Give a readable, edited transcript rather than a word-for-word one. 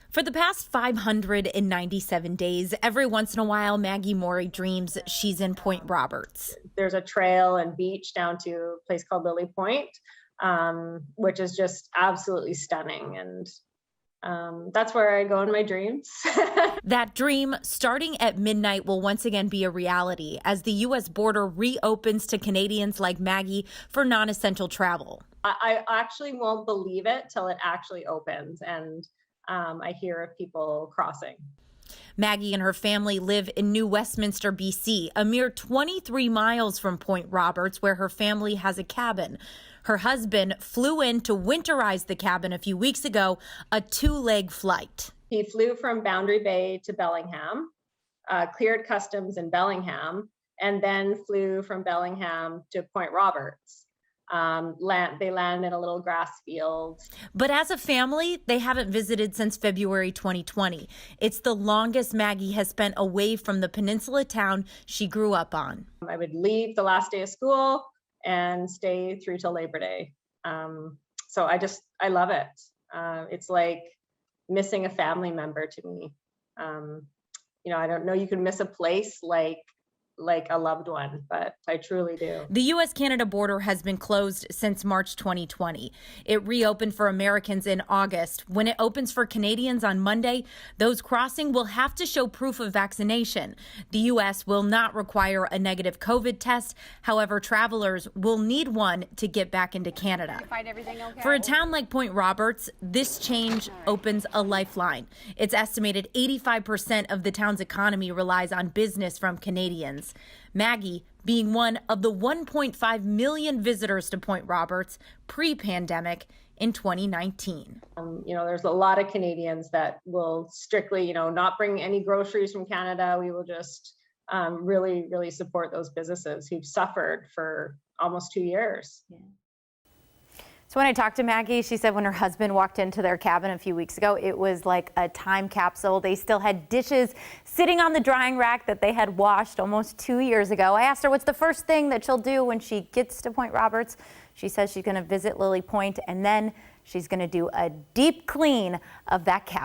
For the past 597 days, every once in a while, Maggie Morey dreams she's in Point Roberts. There's a trail and beach down to a place called Lily Point, which is just absolutely stunning. And that's where I go in my dreams. That dream, starting at midnight, will once again be a reality as the U.S. border reopens to Canadians like Maggie for non-essential travel. I actually won't believe it till it actually opens and I hear of people crossing. Maggie and her family live in New Westminster, BC, a mere 23 miles from Point Roberts, where her family has a cabin. Her husband flew in to winterize the cabin a few weeks ago, a two-leg flight. He flew from Boundary Bay to Bellingham, cleared customs in Bellingham, and then flew from Bellingham to Point Roberts. They land in a little grass field. But as a family, they haven't visited since February 2020. It's the longest Maggie has spent away from the peninsula town she grew up on. I would leave the last day of school and stay through till Labor Day. So I love it. It's like missing a family member to me. I don't know you can miss a place like a loved one, but I truly do. The U.S.-Canada border has been closed since March 2020. It reopened for Americans in August. When it opens for Canadians on Monday, those crossing will have to show proof of vaccination. The U.S. will not require a negative COVID test. However, travelers will need one to get back into Canada. For a town like Point Roberts, this change opens a lifeline. It's estimated 85% of the town's economy relies on business from Canadians. Maggie being one of the 1.5 million visitors to Point Roberts pre-pandemic in 2019. There's a lot of Canadians that will strictly, not bring any groceries from Canada. We will just really, really support those businesses who've suffered for almost 2 years. Yeah. So when I talked to Maggie, she said when her husband walked into their cabin a few weeks ago, it was like a time capsule. They still had dishes sitting on the drying rack that they had washed almost 2 years ago. I asked her what's the first thing that she'll do when she gets to Point Roberts. She says she's going to visit Lily Point and then she's going to do a deep clean of that cabin.